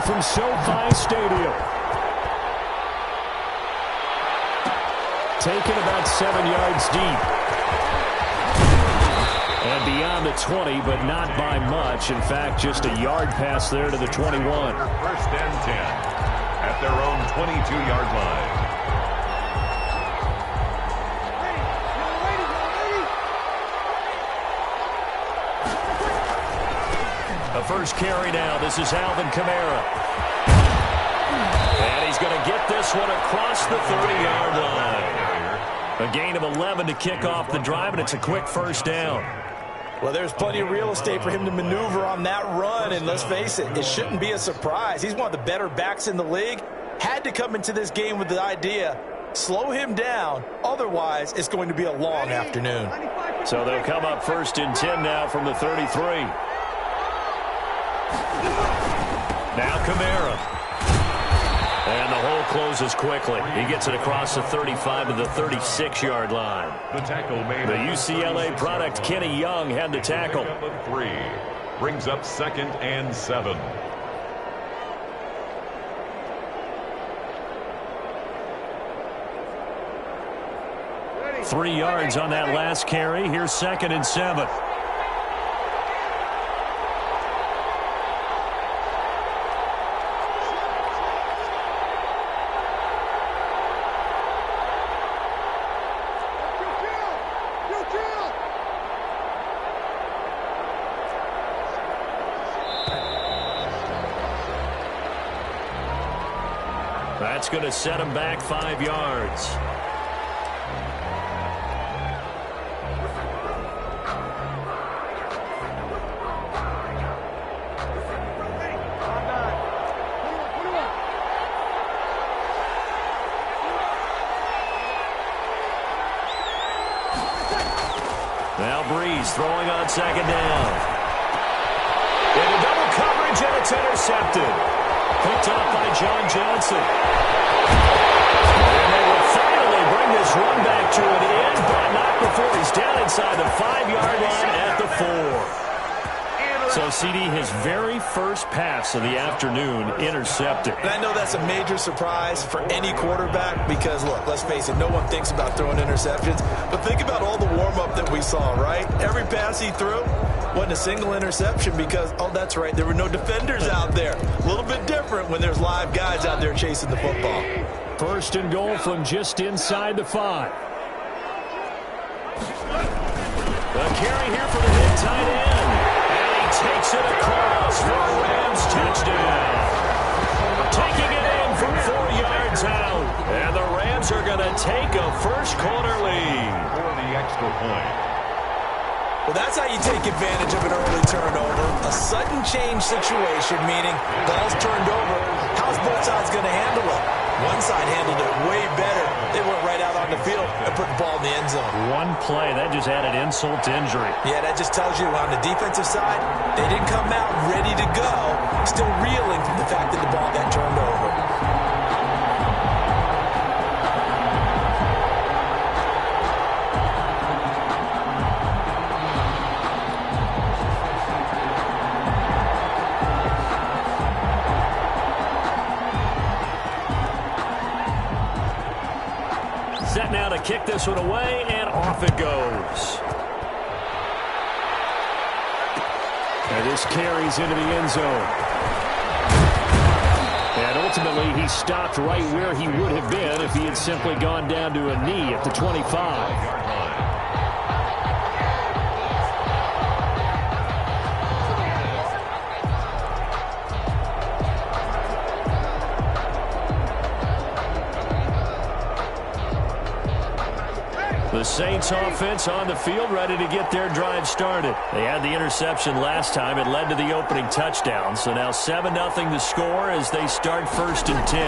from SoFi Stadium. Taken about 7 yards deep. And beyond the 20, but not by much. In fact, just a yard pass there to the 21. First and 10 at their own 22-yard line. The first carry now. This is Alvin Kamara. And he's going to get this one across the 30-yard line. A gain of 11 to kick off the drive, and it's a quick first down. Well, there's plenty of real estate for him to maneuver on that run, and let's face it, it shouldn't be a surprise. He's one of the better backs in the league. Had to come into this game with the idea, slow him down, otherwise it's going to be a long afternoon. So they'll come up first and 10 now from the 33. Now Kamara. And the hole closes quickly. He gets it across the 35 to the 36-yard line. The tackle made. The UCLA product, Kenny Young, had the tackle. 3 brings up 2nd and 7. Ready. 3 yards on that last carry. Here's 2nd and 7. That's going to set him back 5 yards. Now Breeze throwing on 2nd down. Into double coverage, and it's intercepted. Picked off by John Johnson. And they will finally bring this run back to an end, but not before he's down inside the 5-yard line at the 4. So, CD, his very first pass of the afternoon intercepted. And I know that's a major surprise for any quarterback because, look, let's face it, no one thinks about throwing interceptions. But think about all the warm-up that we saw, right? Every pass he threw wasn't a single interception because, oh, that's right, there were no defenders out there. A little bit different when there's live guys out there chasing the football. First and goal from just inside the 5. The carry here for the mid tight end. Takes it across for a Rams touchdown. Taking it in from 4 yards out. And the Rams are going to take a first-quarter lead. For the extra point. Well, that's how you take advantage of an early turnover. A sudden change situation, meaning ball's turned over. How's both sides going to handle it? One side handled it way better. They went right out on the field and put the ball in the end zone. One play, that just added insult to injury. Yeah, that just tells you on the defensive side, they didn't come out ready to go, still reeling from the fact that the ball got turned over. Set now to kick this one away, and off it goes. And this carries into the end zone. And ultimately, he stopped right where he would have been if he had simply gone down to a knee at the 25. The Saints offense on the field, ready to get their drive started. They had the interception last time. It led to the opening touchdown. So now 7-0 the score as they start first and 10.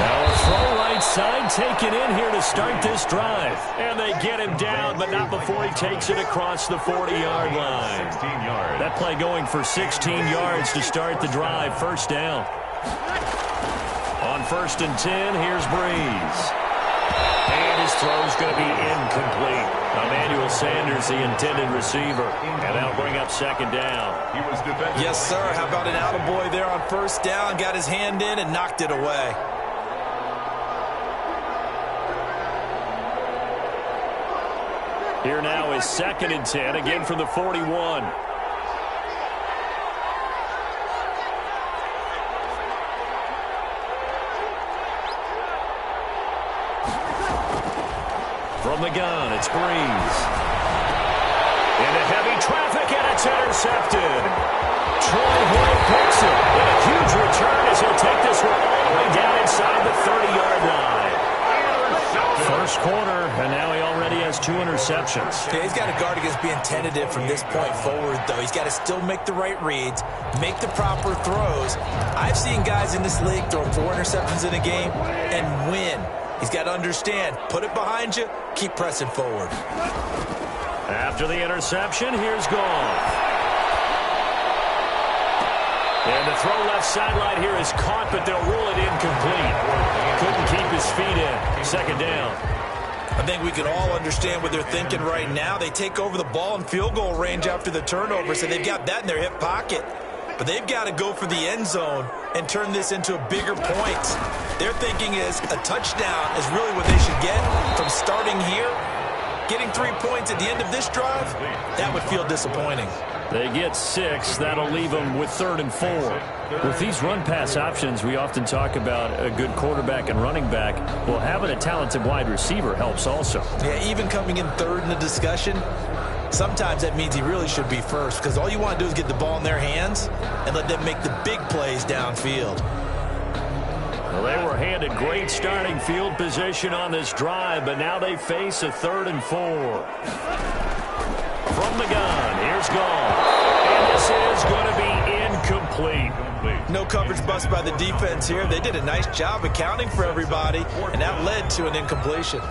Now a throw right side taken in here to start this drive. And they get him down, but not before he takes it across the 40-yard line. 16 yards. That play going for 16 yards to start the drive. First down. On first and 10, here's Breeze. And his throw's going to be incomplete. Emmanuel Sanders, the intended receiver. And that'll bring up second down. Yes, sir. How about an attaboy there on first down? Got his hand in and knocked it away. Here now is 2nd and 10, again from the 41. From the gun, it's Breeze. Into heavy traffic, and it's intercepted. Troy Hill picks it. And a huge return as he'll take this one all the way down inside the 30-yard line. First quarter, and now he already has 2 interceptions. Yeah, he's got to guard against being tentative from this point forward, though. He's got to still make the right reads, make the proper throws. I've seen guys in this league throw 4 interceptions in a game and win. He's got to understand, put it behind you, keep pressing forward. After the interception, here's Goff. And the throw left sideline here is caught, but they'll rule it incomplete. Couldn't keep his feet in. Second down. I think we can all understand what they're thinking right now. They take over the ball in field goal range after the turnover, so they've got that in their hip pocket. But they've got to go for the end zone and turn this into a bigger point. Their thinking is a touchdown is really what they should get from starting here. Getting 3 points at the end of this drive, that would feel disappointing. They get 6. That'll leave them with 3rd and 4. With these run-pass options, we often talk about a good quarterback and running back. Well, having a talented wide receiver helps also. Yeah, even coming in 3rd in the discussion, sometimes that means he really should be first, because all you want to do is get the ball in their hands and let them make the big plays downfield. Well, they were handed great starting field position on this drive, but now they face a 3rd and 4. From the gun, here's Goff. And this is going to be incomplete. No coverage bust by the defense here. They did a nice job accounting for everybody, and that led to an incompletion.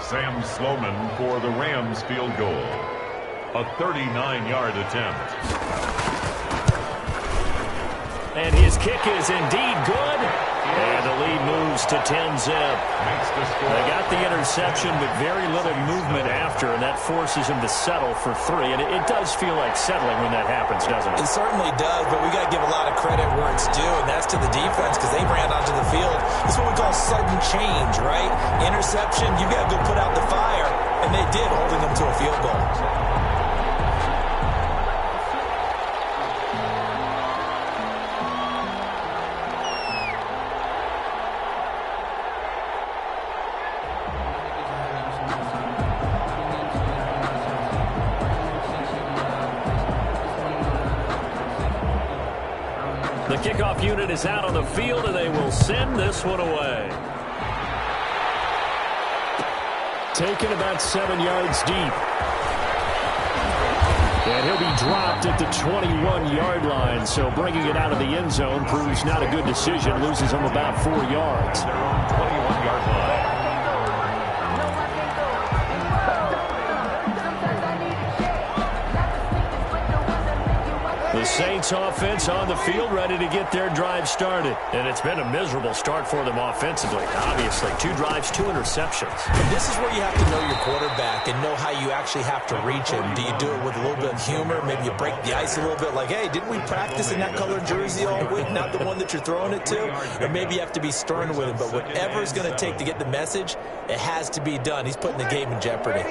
Sam Sloman for the Rams field goal. A 39-yard attempt. And his kick is indeed good. And the lead moves to 10-zip. They got the interception, but very little movement after, and that forces him to settle for 3. And it does feel like settling when that happens, doesn't it? It certainly does, but we got to give a lot of credit where it's due, and that's to the defense, because they ran onto the field. It's what we call sudden change, right? Interception, you got to go put out the fire, and they did, holding them to a field goal. The kickoff unit is out on the field, and they will send this one away. Taken about 7 yards deep. And he'll be dropped at the 21-yard line, so bringing it out of the end zone proves not a good decision. Loses him about 4 yards. 21-yard line. The Saints offense on the field, ready to get their drive started. And it's been a miserable start for them offensively. Obviously, 2 drives, 2 interceptions. And this is where you have to know your quarterback and know how you actually have to reach him. Do you do it with a little bit of humor? Maybe you break the ice a little bit like, hey, didn't we practice in that colored jersey all week? Not the one that you're throwing it to? Or maybe you have to be stern with him. But whatever it's going to take to get the message, it has to be done. He's putting the game in jeopardy.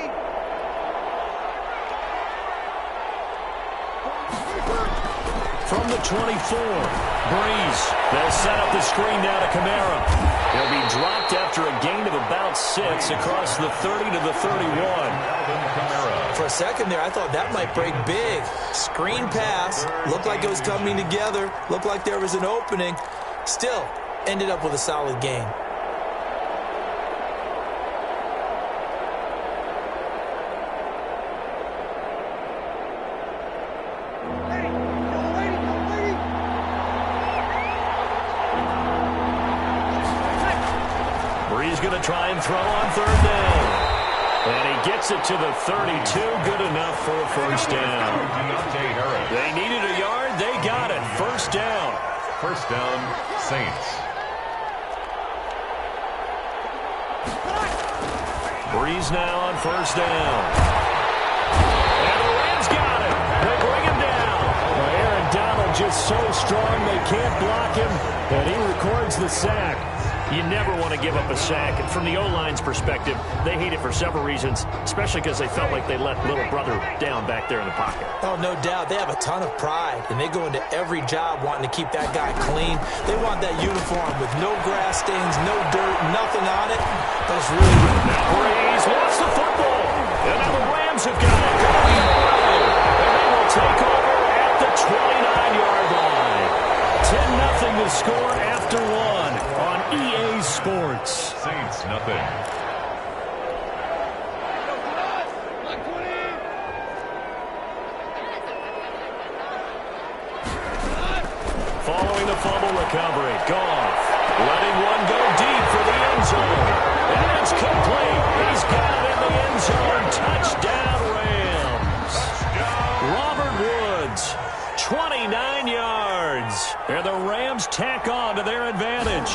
From the 24, Breeze. They'll set up the screen now to Kamara. He'll be dropped after a gain of about 6 across the 30 to the 31. For a second there, I thought that might break big. Screen pass. Looked like it was coming together. Looked like there was an opening. Still, ended up with a solid gain. He's going to try and throw on 3rd down. And he gets it to the 32. Good enough for a first down. They needed a yard. They got it. First down. First down, Saints. Breeze now on first down. And the Rams got it. They bring him down. Well, Aaron Donald just so strong they can't block him, and he records the sack. You never want to give up a sack. And from the O-line's perspective, they hate it for several reasons, especially because they felt like they let little brother down back there in the pocket. Oh, no doubt. They have a ton of pride, and they go into every job wanting to keep that guy clean. They want that uniform with no grass stains, no dirt, nothing on it. But it's really good. Now Breeze wants the football. And now the Rams have got it going away. And they will take over at the 29-yard line. 10-0 to score after one on EA Sports. Saints, nothing. Following the fumble recovery, Goff letting one go deep for the end zone. And it's complete. He's got it in the end zone. Touchdown, Rams. Robert Woods, 29 yards. And the Rams tack on to their advantage.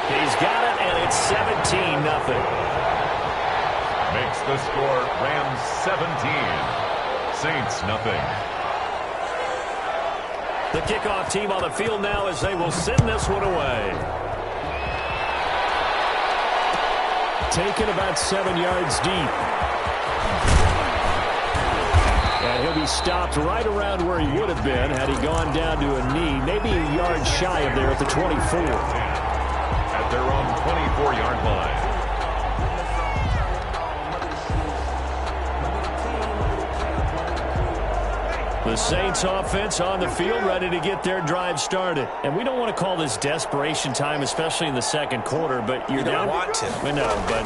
He's got it, and it's 17-0. Makes the score Rams 17. Saints, nothing. The kickoff team on the field now as they will send this one away. Taken about 7 yards deep. And he'll be stopped right around where he would have been had he gone down to a knee, maybe a yard shy of there at the 24. At their own 24-yard line. The Saints offense on the field ready to get their drive started. And we don't want to call this desperation time, especially in the second quarter, but you're down. You don't want to. No, but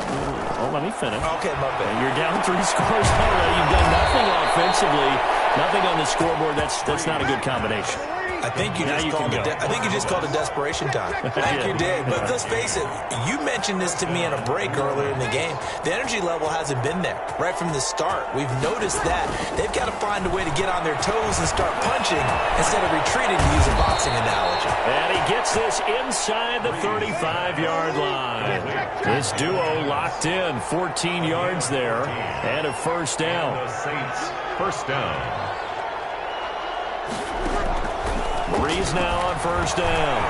let me finish. Okay, my bad. You're down 3 scores already. You've done nothing offensively, nothing on the scoreboard. That's not a good combination. I think you just called it desperation time. I think you did. But let's face it, you mentioned this to me in a break earlier in the game. The energy level hasn't been there right from the start. We've noticed that. They've got to find a way to get on their toes and start punching instead of retreating, to use a boxing analogy. And he gets this inside the 35-yard line. This duo locked in, 14 yards there, and a first down. The Saints, first down. Breeze now on first down.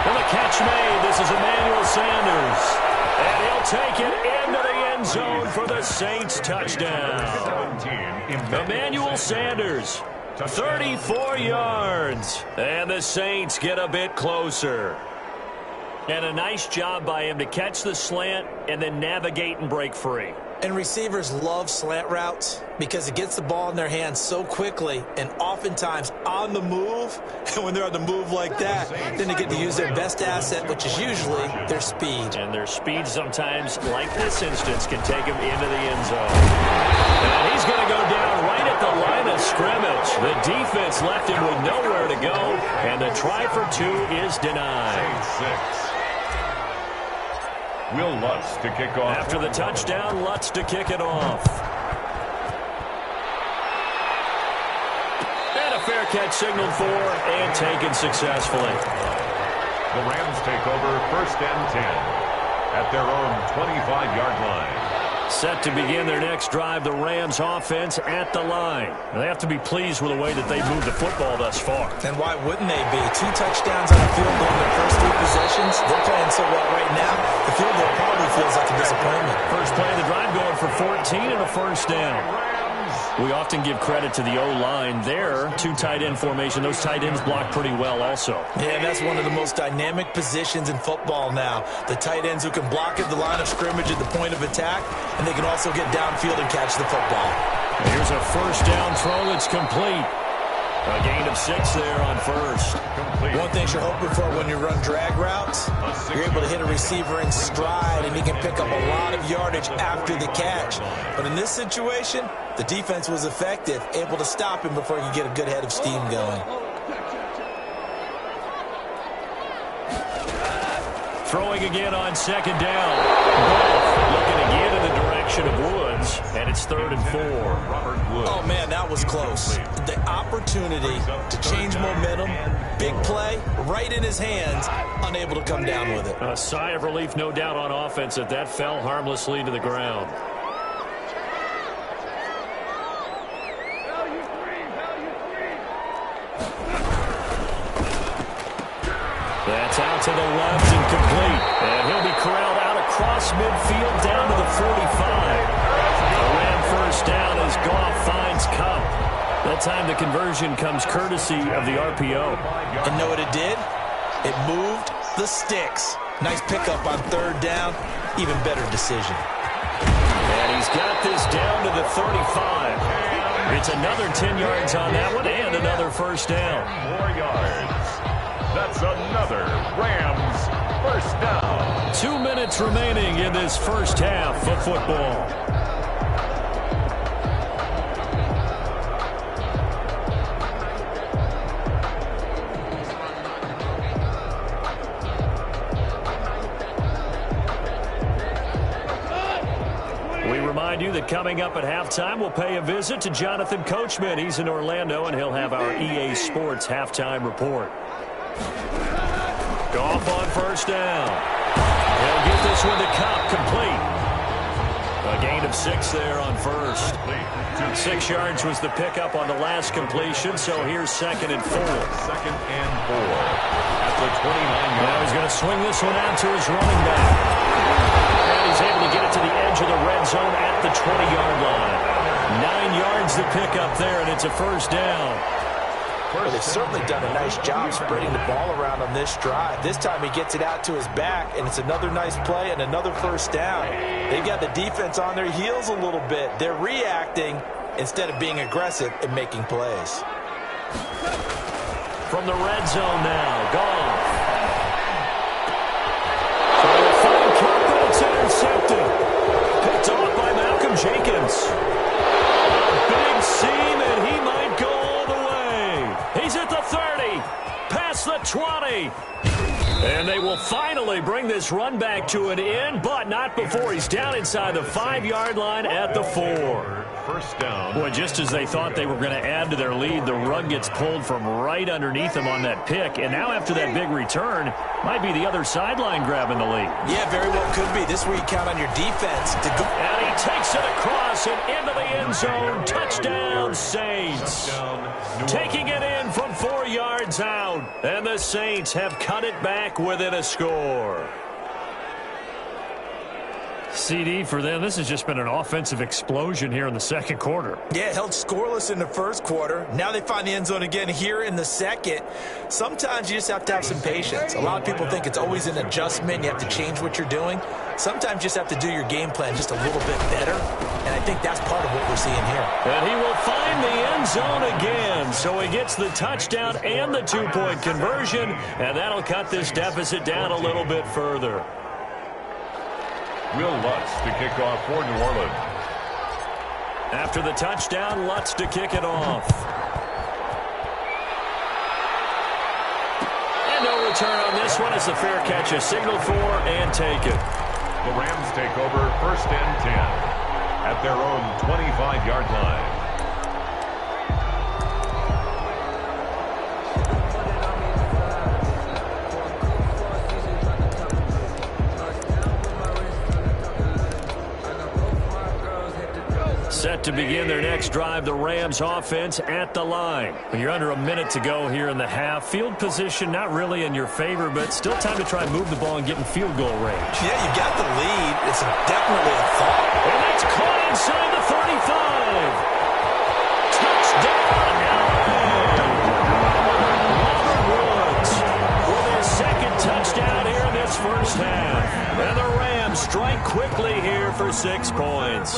And the catch made. This is Emmanuel Sanders. And he'll take it into the end zone for the Saints touchdown. Emmanuel Sanders, 34 yards. And the Saints get a bit closer. And a nice job by him to catch the slant and then navigate and break free. And receivers love slant routes because it gets the ball in their hands so quickly and oftentimes on the move. And when they're on the move like that, then they get to use their best asset, which is usually their speed. And their speed sometimes, like this instance, can take them into the end zone. And he's going to go down right at the line of scrimmage. The defense left him with nowhere to go, and the try for 2 is denied. 6. Will Lutz to kick off. After the touchdown, Lutz to kick it off. And a fair catch signaled for and taken successfully. The Rams take over first and 10 at their own 25-yard line. Set to begin their next drive, the Rams offense at the line. They have to be pleased with the way that they've moved the football thus far. And why wouldn't they be? 2 touchdowns on the field goal in their first 3 possessions. They're playing so well right now, the field goal probably feels like a disappointment. First play of the drive going for 14 and a first down. We often give credit to the O-line there. 2 tight end formation. Those tight ends block pretty well also. Yeah, that's one of the most dynamic positions in football now. The tight ends who can block at the line of scrimmage at the point of attack, and they can also get downfield and catch the football. Here's a first down throw that's complete. A gain of 6 there on first. Complete. One thing you're hoping for when you run drag routes, you're able to hit a receiver in stride, and he can pick up a lot of yardage after the catch. But in this situation, the defense was effective, able to stop him before he could get a good head of steam going. Throwing again on second down. Looking again in the direction of Woods. yards, and it's 3rd and 4. Oh, man, that was close. The opportunity to change momentum, big play, right in his hands, unable to come down with it. A sigh of relief, no doubt, on offense that fell harmlessly to the ground. That's out to the left and complete. And he'll be corralled out across midfield down to the 45. The Ram first down as Goff finds Cup. That time the conversion comes courtesy of the RPO. And know what it did? It moved the sticks. Nice pickup on 3rd down. Even better decision. And he's got this down to the 35. It's another 10 yards on that one and another first down. 4 yards. That's another Rams first down. 2 minutes remaining in this first half of football. We remind you that coming up at halftime, we'll pay a visit to Jonathan Coachman. He's in Orlando, and he'll have our EA Sports halftime report. Goff on first down. He'll get this one to Cup, complete. A gain of 6 there on first. 6 yards was the pickup on the last completion, so here's 2nd and 4. 2nd and 4 at the 29. Now he's going to swing this one out to his running back. And he's able to get it to the edge of the red zone at the 20-yard line. 9 yards the pickup there, and it's a first down. Well, they've certainly done a nice job spreading the ball around on this drive. This time he gets it out to his back, and it's another nice play and another first down. They've got the defense on their heels a little bit. They're reacting instead of being aggressive and making plays. From the red zone now, Goff. Trying to find Cup, but it's intercepted. Picked off by Malcolm Jenkins. A big seam, and he might go all the way. He's at the 30, past the 20. And they will finally bring this run back to an end, but not before he's down inside the 5-yard line at the 4. First down. Boy, just as they thought they were going to add to their lead, the rug gets pulled from right underneath them on that pick. And now after that big return, might be the other sideline grabbing the lead. Yeah, very well could be. This is where you count on your defense to go. And he takes it across and into the end zone. Touchdown, Saints. Taking it in from 4 yards out. And the Saints have cut it back within a score. CD for them, this has just been an offensive explosion here in the second quarter. Yeah, held scoreless in the first quarter. Now they find the end zone again here in the second. Sometimes you just have to have some patience. A lot of people think it's always an adjustment. You have to change what you're doing. Sometimes you just have to do your game plan just a little bit better. And I think that's part of what we're seeing here. And he will find the end zone again. So he gets the touchdown and the 2-point conversion. And that'll cut this deficit down a little bit further. Will Lutz to kick off for New Orleans. After the touchdown, Lutz to kick it off. And no return on this one as the fair catch is signaled for and taken. The Rams take over 1st and 10 at their own 25-yard line. Set to begin their next drive, the Rams offense at the line. When you're under a minute to go here in the half, field position not really in your favor, but still time to try and move the ball and get in field goal range. Yeah, you got the lead. It's definitely a thought. And that's caught inside the 35. Touchdown, Robert Woods with his second touchdown here in this first half. And the Rams strike quickly here for 6 points.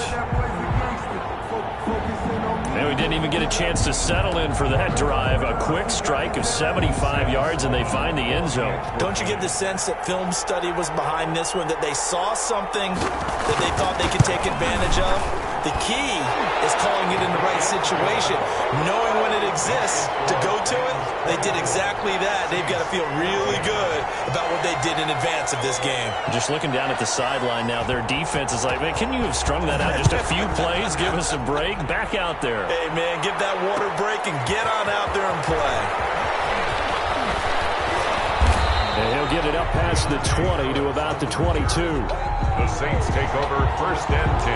And we didn't even get a chance to settle in for that drive. A quick strike of 75 yards, and they find the end zone. Don't you get the sense that film study was behind this one, that they saw something that they thought they could take advantage of? The key is calling it in the right situation, knowing when it exists to go to it, they did exactly that. They've got to feel really good about what they did in advance of this game. Just looking down at the sideline now, their defense is like, man, can you have strung that out just a few plays? Give us a break. Back out there. Hey, man, give that water break and get on out there and play. And he'll get it up past the 20 to about the 22. The Saints take over 1st and 10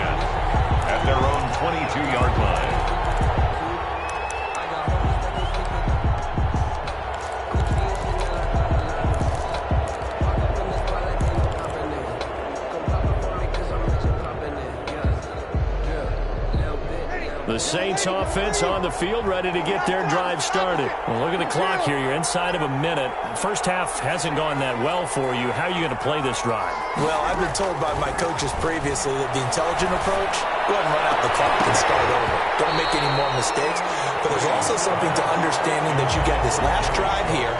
at their own 22-yard line. The Saints offense on the field, ready to get their drive started. Well, look at the clock here. You're inside of a minute. First half hasn't gone that well for you. How are you going to play this drive? Well, I've been told by my coaches previously that the intelligent approach, go ahead and run out the clock and start over. Don't make any more mistakes. But there's also something to understanding that you got this last drive here.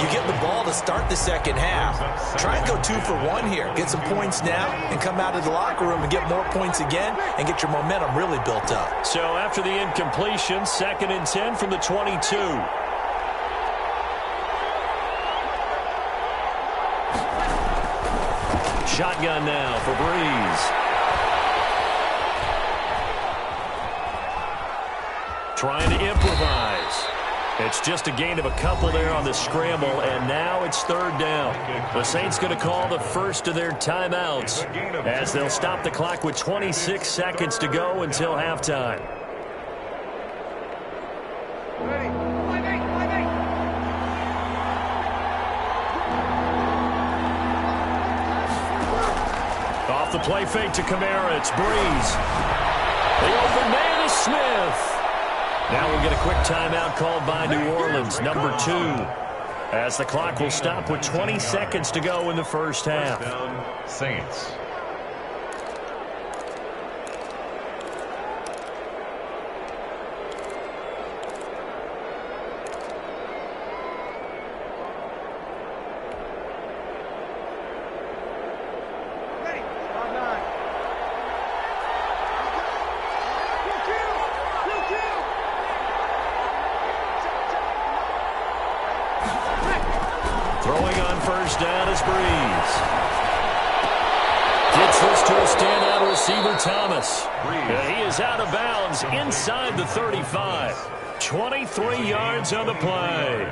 You get the ball to start the second half. Try and go 2 for 1 here. Get some points now and come out of the locker room and get more points again and get your momentum really built up. So after the incompletion, 2nd and 10 from the 22. Shotgun now for Breeze. Trying to improvise. It's just a gain of a couple there on the scramble, and now it's 3rd down. The Saints going to call the first of their timeouts as they'll stop the clock with 26 seconds to go until halftime. Off the play fake to Kamara, it's Breeze. The open man is Smith. Now we'll get a quick timeout called by New Orleans, number 2, as the clock will stop with 20 seconds to go in the first half. First down, Saints. Throwing on first down is Breeze. Gets this to a standout receiver, Thomas. He is out of bounds inside the 35. 23 yards on the play.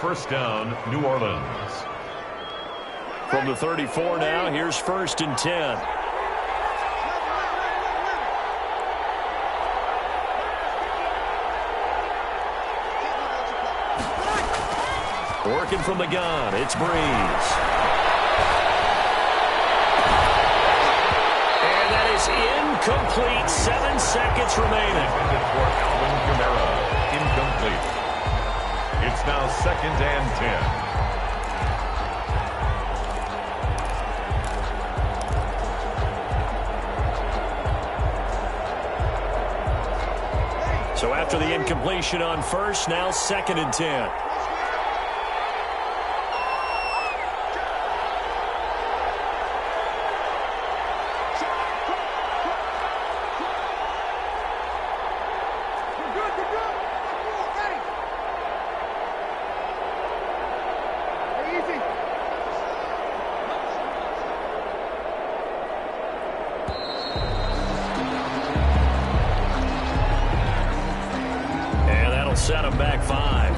First down, New Orleans. From the 34 now, here's 1st and 10. Working from the gun, it's Breeze. And that is incomplete. 7 seconds remaining. For Alvin Kamara, incomplete. It's now 2nd and 10. So after the incompletion on first, now 2nd and 10. Set him back 5.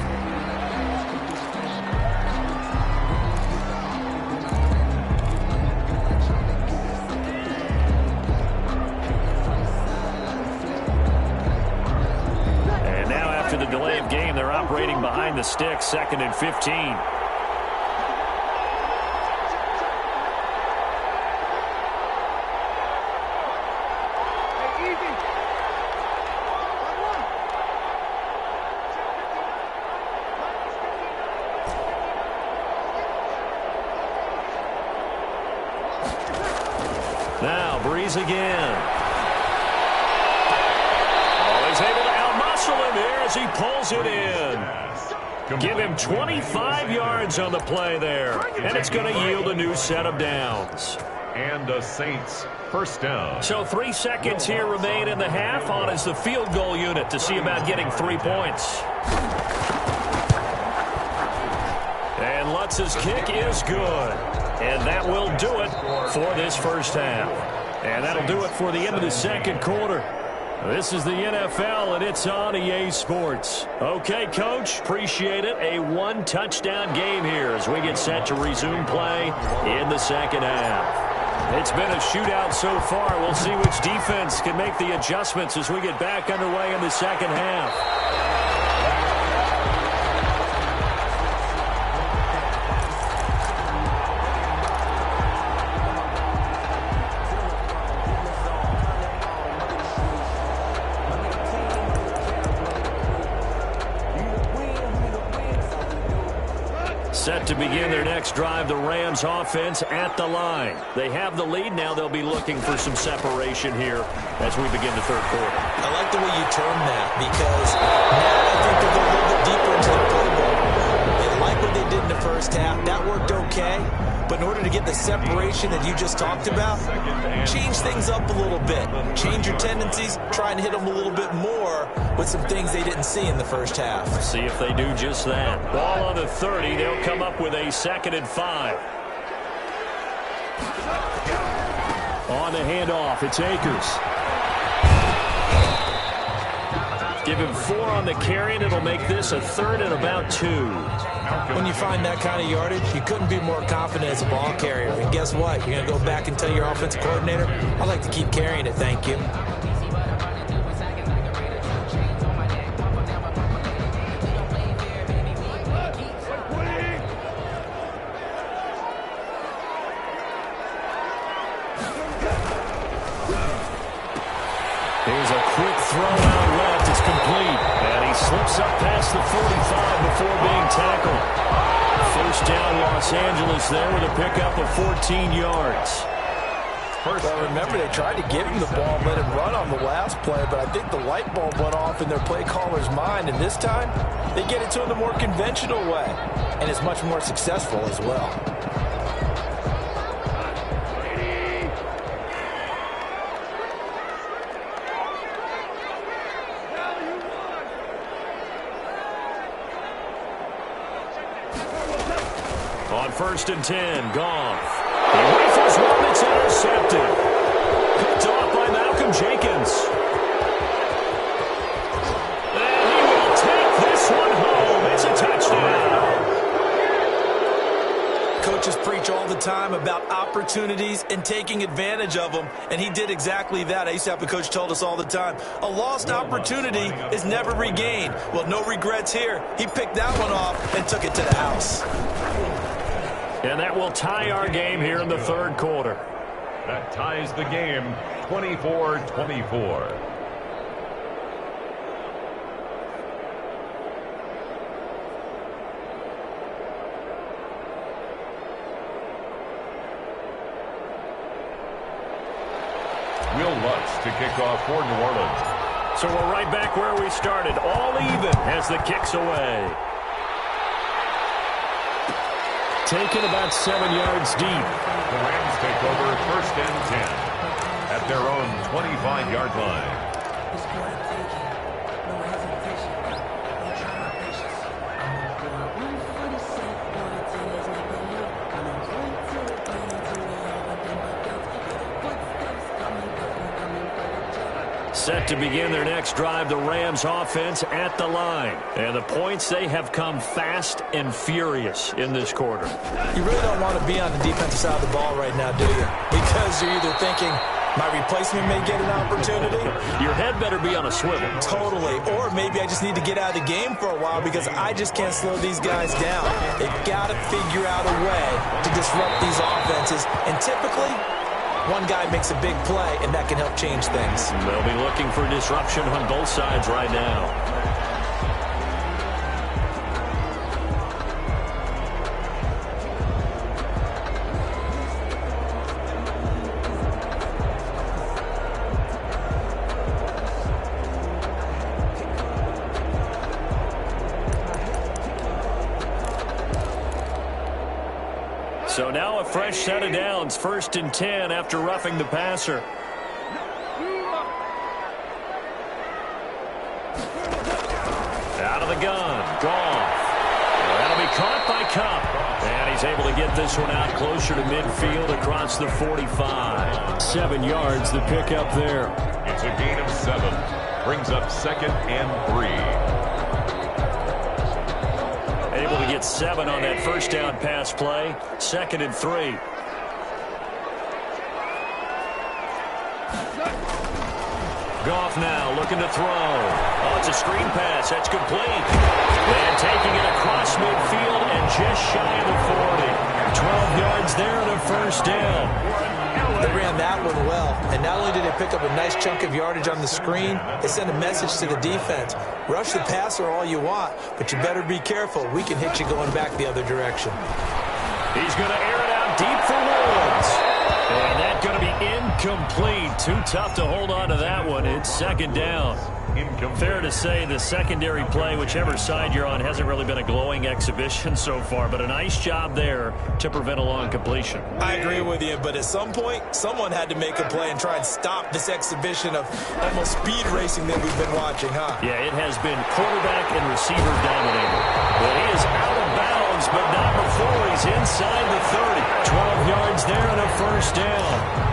And now after the delay of game, they're operating behind the sticks, 2nd and 15. Now, Breeze again. Oh, he's able to outmuscle him here as he pulls it in. Give him 25 yards on the play there, and it's going to yield a new set of downs. And a Saints first down. So 3 seconds here remain in the half. On is the field goal unit to see about getting 3 points. And Lutz's kick is good. And that will do it for this first half. And that'll do it for the end of the second quarter. This is the NFL, and it's on EA Sports. Okay, Coach, appreciate it. A 1-touchdown game here as we get set to resume play in the second half. It's been a shootout so far. We'll see which defense can make the adjustments as we get back underway in the second half. Set to begin their next drive, the Rams offense at the line. They have the lead. Now they'll be looking for some separation here as we begin the third quarter. I like the way you term that because now I think they're going a little bit deeper into the playbook. They like what they did in the first half. That worked okay. But in order to get the separation that you just talked about, change things up a little bit. Change your tendencies. Try and hit them a little bit more with some things they didn't see in the first half. See if they do just that. Ball on the 30. They'll come up with a 2nd and 5. On the handoff, it's Akers. Give him 4 on the carry, and it'll make this a 3rd and about 2. When you find that kind of yardage, you couldn't be more confident as a ball carrier. And guess what? You're going to go back and tell your offensive coordinator, I'd like to keep carrying it, thank you. Here's a quick throw out left. It's complete. And he slips up past the 45 before being tackled. First down, Los Angeles there with a pickup of 14 yards. Well, remember, they tried to give him the ball and let him run on the last play, but I think the light bulb went off in their play caller's mind, and this time they get it to him the more conventional way, and it's much more successful as well. On 1st and 10, Goff. He rifles one that's intercepted. Picked off by Malcolm Jenkins. And he will take this one home. It's a touchdown. Coaches preach all the time about opportunities and taking advantage of them, and he did exactly that. I used to have a coach told us all the time, a lost opportunity is never regained. Well, no regrets here. He picked that one off and took it to the house. And that will tie our game here in the third quarter. That ties the game 24-24. Will Lutz to kick off for New Orleans. So we're right back where we started. All even as the kick's away. Taken about 7 yards deep. The Rams take over 1st and 10 at their own 25-yard line. Set to begin their next drive, the Rams offense at the line. And the points, they have come fast and furious in this quarter. You really don't want to be on the defensive side of the ball right now, do you? Because you're either thinking, my replacement may get an opportunity. Your head better be on a swivel. Totally. Or maybe I just need to get out of the game for a while because I just can't slow these guys down. They've got to figure out a way to disrupt these offenses. And typically, one guy makes a big play, and that can help change things. They'll be looking for disruption on both sides right now. So now a fresh set of downs, 1st and 10 after roughing the passer. Out of the gun, Goff. That'll be caught by Cup. And he's able to get this one out closer to midfield across the 45. 7 yards, the pick up there. It's a gain of 7. Brings up 2nd and 3. Able to get 7 on that first down pass play. 2nd and 3. Goff now looking to throw. Oh, it's a screen pass. That's complete. And taking it across midfield and just shy of the 40. 12 yards there and a first down. They ran that one well, and not only did they pick up a nice chunk of yardage on the screen, they sent a message to the defense. Rush the passer all you want, but you better be careful. We can hit you going back the other direction. He's going to air it out deep for Woods. And that's going to be incomplete. Too tough to hold on to that one. It's 2nd down. Fair to say the secondary play, whichever side you're on, hasn't really been a glowing exhibition so far, but a nice job there to prevent a long completion. I agree with you, but at some point, someone had to make a play and try and stop this exhibition of almost speed racing that we've been watching, huh? Yeah, it has been quarterback and receiver dominated. But he is out of bounds, but not before he's inside the 30. 12 yards there and a first down.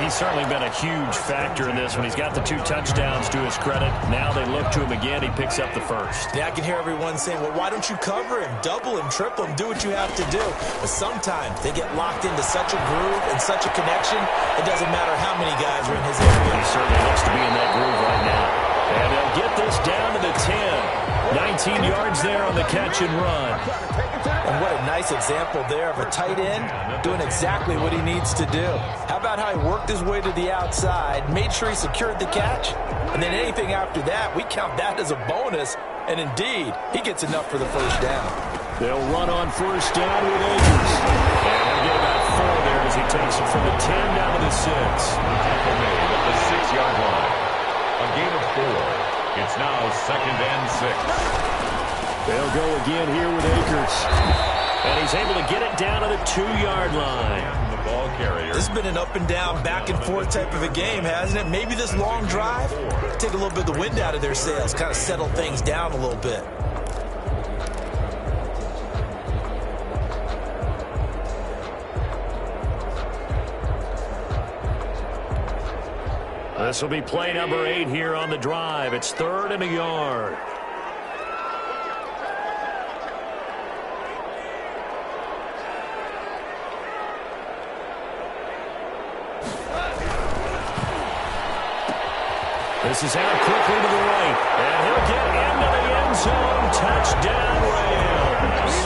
He's certainly been a huge factor in this when he's got the 2 touchdowns to his credit. Now they look to him again. He picks up the first. Yeah, I can hear everyone saying, well, why don't you cover him? Double him, triple him, do what you have to do. But sometimes they get locked into such a groove and such a connection, it doesn't matter how many guys are in his area. He certainly looks to be in that groove right now. And they'll get this down to the 10. 19 yards there on the catch and run. And what a nice example there of a tight end doing exactly what he needs to do. How about how he worked his way to the outside, made sure he secured the catch, and then anything after that, we count that as a bonus. And indeed, he gets enough for the first down. They'll run on first down with Akers. And they'll get about 4 there as he takes it from the 10 down to the 6. Tackle made at the 6-yard line. A gain of 4. It's now 2nd and 6. They'll go again here with Akers. And he's able to get it down to the 2-yard line. And the ball carrier. This has been an up and down, back and forth type of a game, hasn't it? Maybe this long drive, take a little bit of the wind out of their sails, kind of settle things down a little bit. This will be play number 8 here on the drive. It's 3rd and a yard. This is out quickly to the right. And he'll get into the end zone. Touchdown, Rams.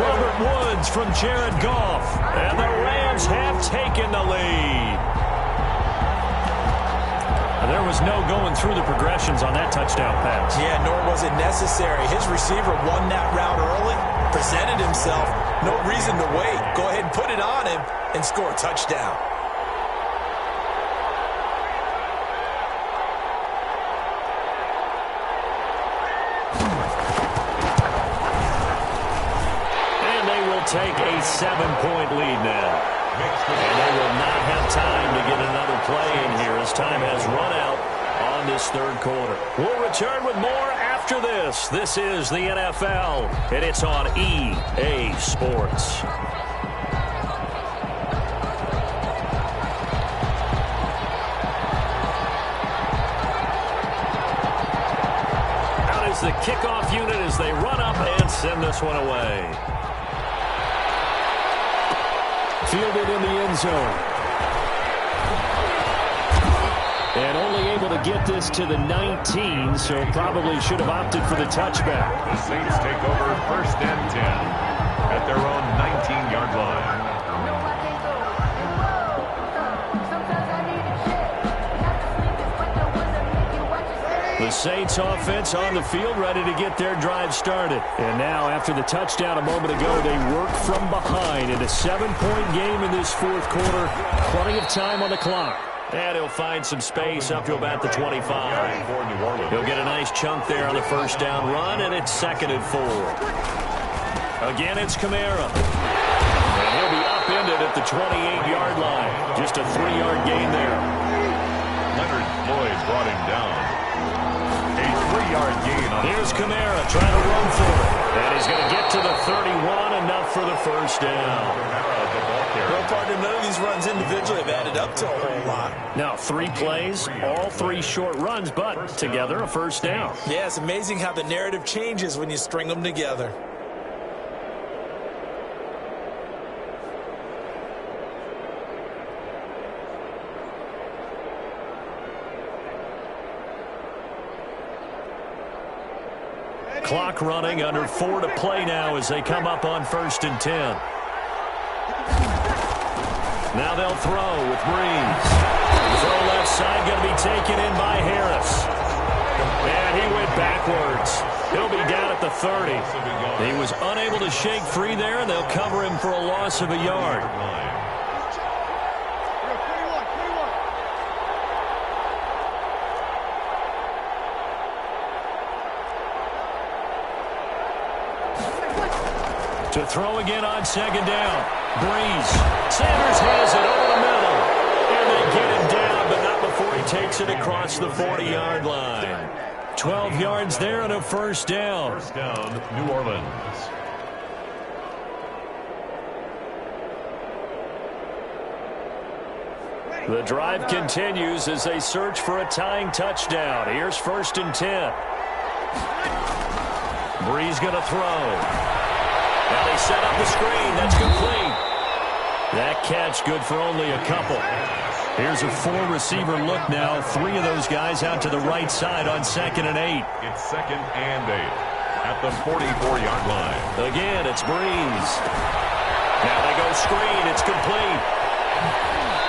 Robert Woods from Jared Goff. And the Rams have taken the lead. There was no going through the progressions on that touchdown pass. Yeah, nor was it necessary. His receiver won that route early, presented himself. No reason to wait. Go ahead and put it on him and score a touchdown. And they will take a 7-point lead now. And they will not have time to get another play in here as time has run out on this 3rd quarter. We'll return with more after this. This is the NFL, and it's on EA Sports. Out is the kickoff unit as they run up and send this one away. Fielded in the end zone. And only able to get this to the 19, so probably should have opted for the touchback. The Saints take over 1st and 10 at their own 19-yard line. The Saints offense on the field ready to get their drive started. And now after the touchdown a moment ago, they work from behind in a 7-point game in this 4th quarter. Plenty of time on the clock. And he'll find some space up to about the 25. He'll get a nice chunk there on the first down run, and it's 2nd and 4. Again, it's Kamara. And he'll be up upended at the 28-yard line. Just a 3-yard gain there. Leonard Floyd brought him down. A 3-yard gain. Here's Kamara trying to run for it. And he's going to get to the 31, enough for the first down. Well, partner, none of these runs individually have added up to a whole lot. Now, 3 plays, all 3 short runs, but together a first down. Yeah, it's amazing how the narrative changes when you string them together. Clock running, under 4 to play now as they come up on 1st and 10. Now they'll throw with Breeze. Throw left side going to be taken in by Harris. And he went backwards. He'll be down at the 30. He was unable to shake free there, and they'll cover him for a loss of a yard. To throw again on 2nd down. Breeze. Sanders has it over the middle. And they get him down, but not before he takes it across the 40-yard line. 12 yards there and a first down. First down, New Orleans. The drive continues as they search for a tying touchdown. Here's 1st and 10. Breeze going to throw. Now they set up the screen. That's complete. That catch good for only a couple. Here's a 4-receiver look now. 3 of those guys out to the right side on 2nd and 8. It's 2nd and 8 at the 44-yard line. Again, it's Breeze. Now they go screen. It's complete.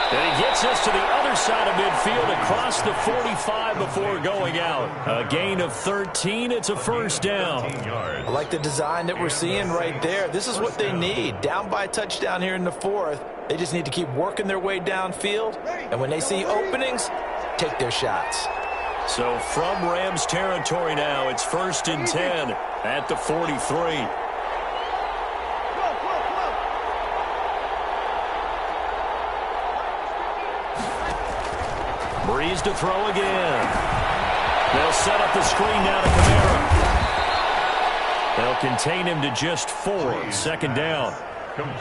And he gets us to the other side of midfield across the 45 before going out. A gain of 13. It's a first down. I like the design that we're seeing right there. This is what they need. Down by a touchdown here in the 4th. They just need to keep working their way downfield. And when they see openings, take their shots. So from Rams territory now, it's 1st and 10 at the 43. Breeze to throw again. They'll set up the screen now to Kamara. They'll contain him to just 4. 2nd down.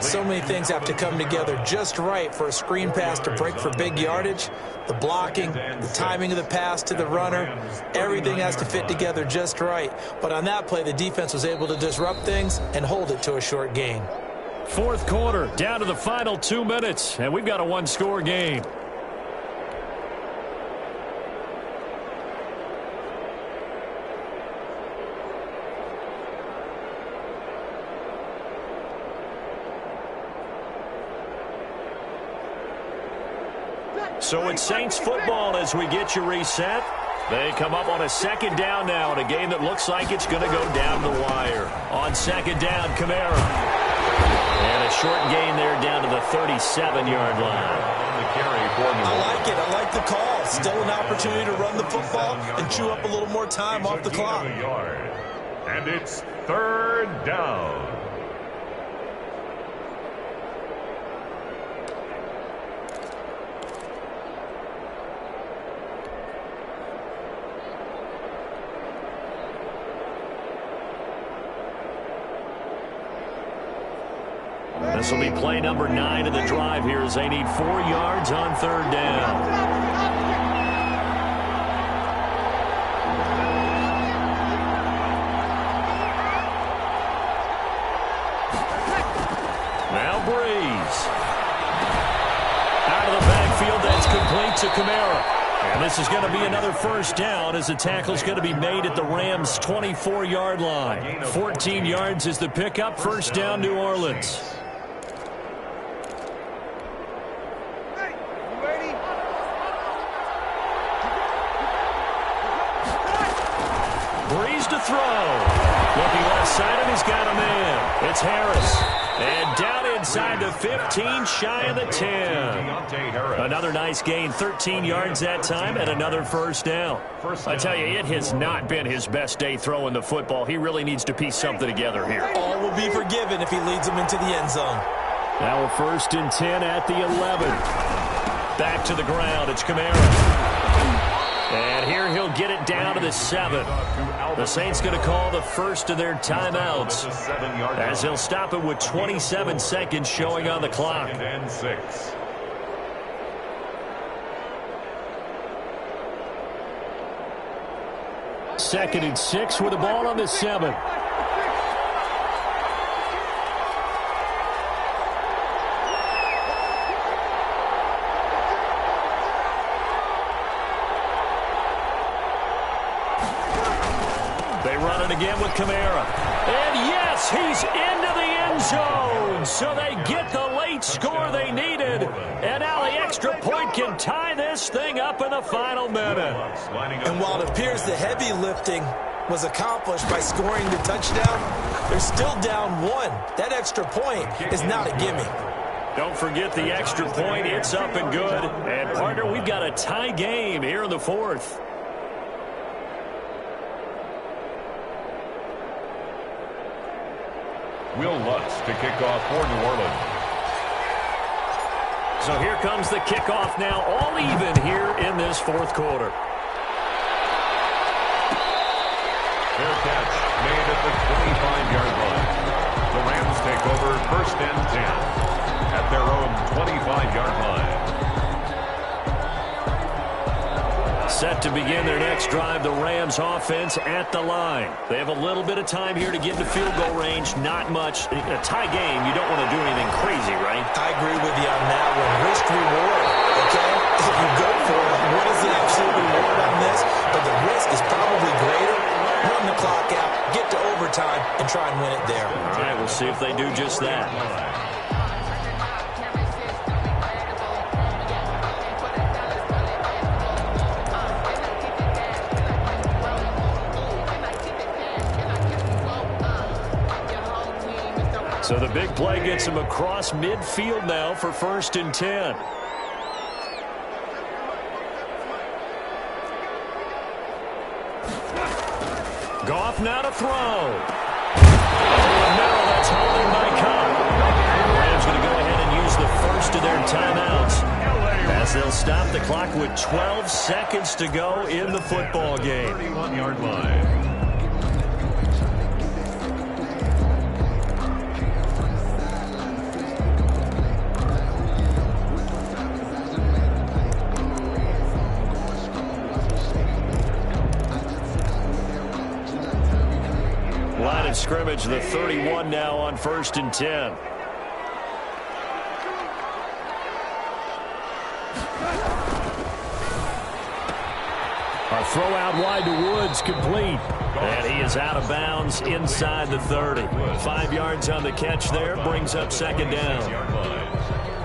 So many things have to come together just right for a screen pass to break for big yardage. The blocking, the timing of the pass to the runner, everything has to fit together just right. But on that play, the defense was able to disrupt things and hold it to a short gain. 4th quarter, down to the final 2 minutes, and we've got a 1-score game. So it's Saints football as we get you reset. They come up on a 2nd down now in a game that looks like it's going to go down the wire. On 2nd down, Kamara. And a short gain there down to the 37-yard line. I like it. I like the call. Still an opportunity to run the football and chew up a little more time off the clock. And it's 3rd down. This will be play number 9 of the drive here as they need 4 yards on 3rd down. Now Breeze. Out of the backfield, that's complete to Kamara. And this is going to be another first down as the tackle's going to be made at the Rams' 24-yard line. 14 yards is the pickup. First down, New Orleans. Breeze to throw. Looking left side, and he's got a man. It's Harris. And down inside the 15, shy of the 10. Another nice gain, 13 yards that time, and another first down. I tell you, it has not been his best day throwing the football. He really needs to piece something together here. All will be forgiven if he leads them into the end zone. Now a 1st and 10 at the 11. Back to the ground. It's Kamara. And here he'll get it down to the 7. The Saints going to call the first of their timeouts as they'll stop it with 27 seconds showing on the clock. 2nd and 6. Second and 6 with the ball on the 7. They run it again with Kamara. And yes, he's into the end zone. So they get the late score they needed. And now the extra point can tie this thing up in the final minute. And while it appears the heavy lifting was accomplished by scoring the touchdown, they're still down 1. That extra point is not a gimme. Don't forget the extra point. It's up and good. And, partner, we've got a tie game here in the 4th. Will Lutz to kick off for New Orleans. So here comes the kickoff now, all even here in this 4th quarter. Fair catch made at the 25-yard line. The Rams take over 1st and 10 at their own 25-yard line. Set to begin their next drive, the Rams offense at the line. They have a little bit of time here to get into field goal range, not much. In a tie game, you don't want to do anything crazy, right? I agree with you on that one. Risk reward, okay? If you go for it, what is the absolute reward on this? But the risk is probably greater. Run the clock out, get to overtime, and try and win it there. All right, we'll see if they do just that. So the big play gets him across midfield now for 1st and 10. Goff now to throw. No, that's holding by Cobb. The Rams going to go ahead and use the first of their timeouts as they'll stop the clock with 12 seconds to go in the football game. 31-yard line. Line of scrimmage, the 31 now on 1st and 10. A throw out wide to Woods, complete. And he is out of bounds inside the 30. 5 yards on the catch there, brings up 2nd down.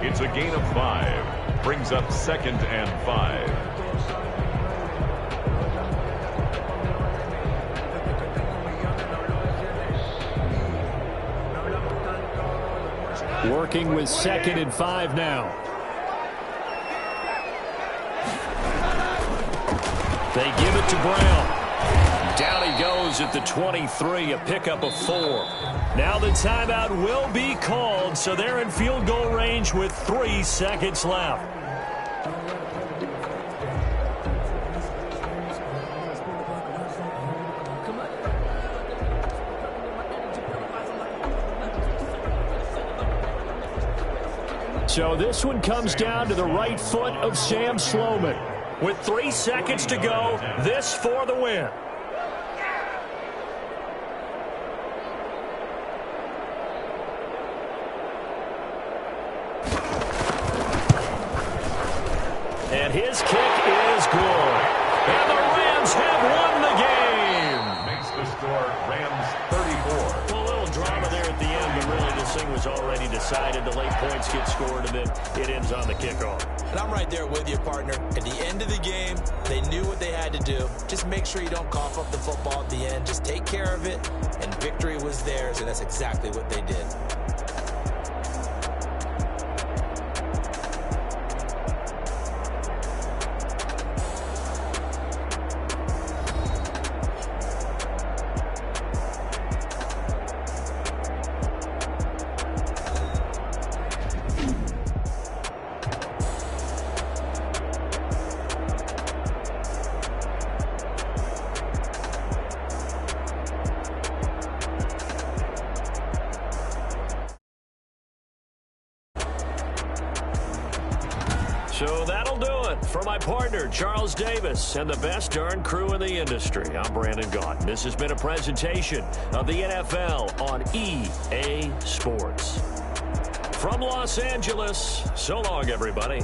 It's a gain of 5. Brings up 2nd and 5. Working with 2nd and 5 now. They give it to Brown. Down he goes at the 23, a pickup of 4. Now the timeout will be called, so they're in field goal range with 3 seconds left. So this one comes down to the right foot of Sam Sloman. With 3 seconds to go, this for the win. And his kick is good. And the Rams have won the game. Makes the score Rams 34. Well, a little drama there at the end, but really this thing was already decided. The late points get scored, and then it ends on the kickoff. And I'm right there with you, partner. At the end of the game, they knew what they had to do. Just make sure you don't cough up the football at the end. Just take care of it, and victory was theirs, and that's exactly what they did. So that'll do it for my partner, Charles Davis, and the best darn crew in the industry. I'm Brandon Gaudin. This has been a presentation of the NFL on EA Sports. From Los Angeles, so long, everybody.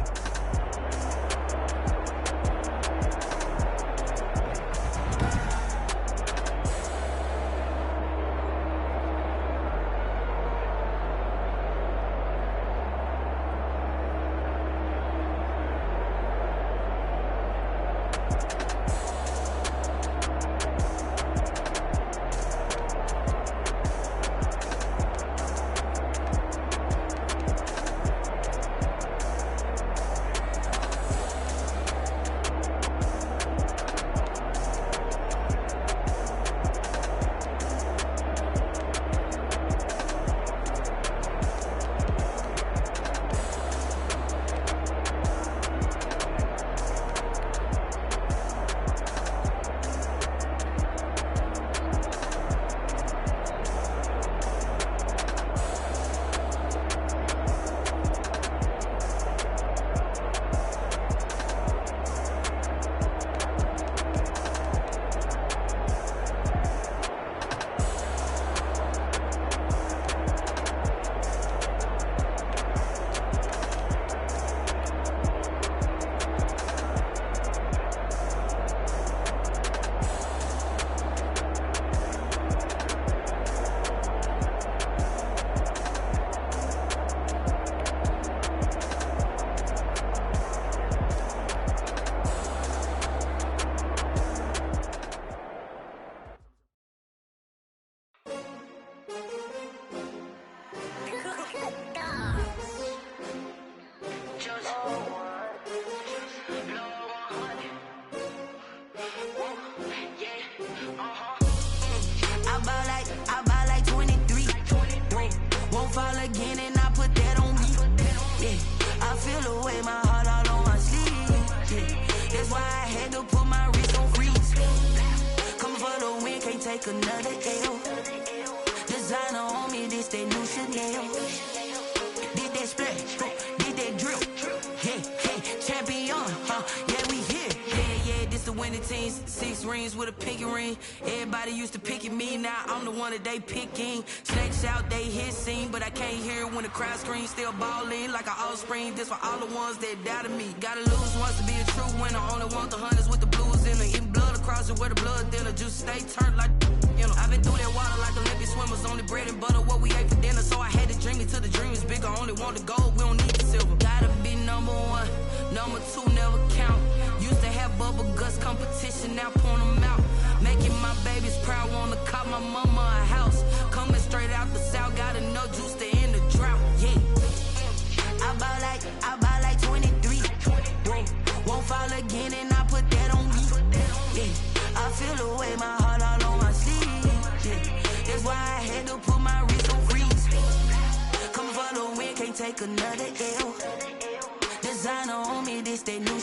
Another L. Designer on me, this that new Chanel. Did that splash, did that drip. Yeah, champion, yeah, we here. Yeah, this the winning team. 6 rings with a pinky ring. Everybody used to pick at me, now I'm the one that they picking. Snakes out, they hit scene, but I can't hear when the crowd screams. Still ballin' like an offspring. This for all the ones that doubted me. Gotta lose once to be a true winner. Only want the hunters with the blues in it. Eating blood across it where the blood thinner. Just stay turned like, you know. I've been through that water like Olympic swimmers. Only bread and butter what we ate for dinner. So I had to dream it till the dream is bigger. Only want the gold, we don't need the silver. Gotta be number 1, number 2 never count. Used to have bubble guts competition, now point them out. Making my babies proud, wanna cop my mama a house. Coming straight out the south, gotta know juice to end the drought. Yeah, I buy like 23. Won't fall again, and I put that on me. Yeah, I feel the way, my heart all on my sleeve. Yeah, that's why I had to put my wrist on freeze. Coming for the win, can't take another L. Designer on me, this they new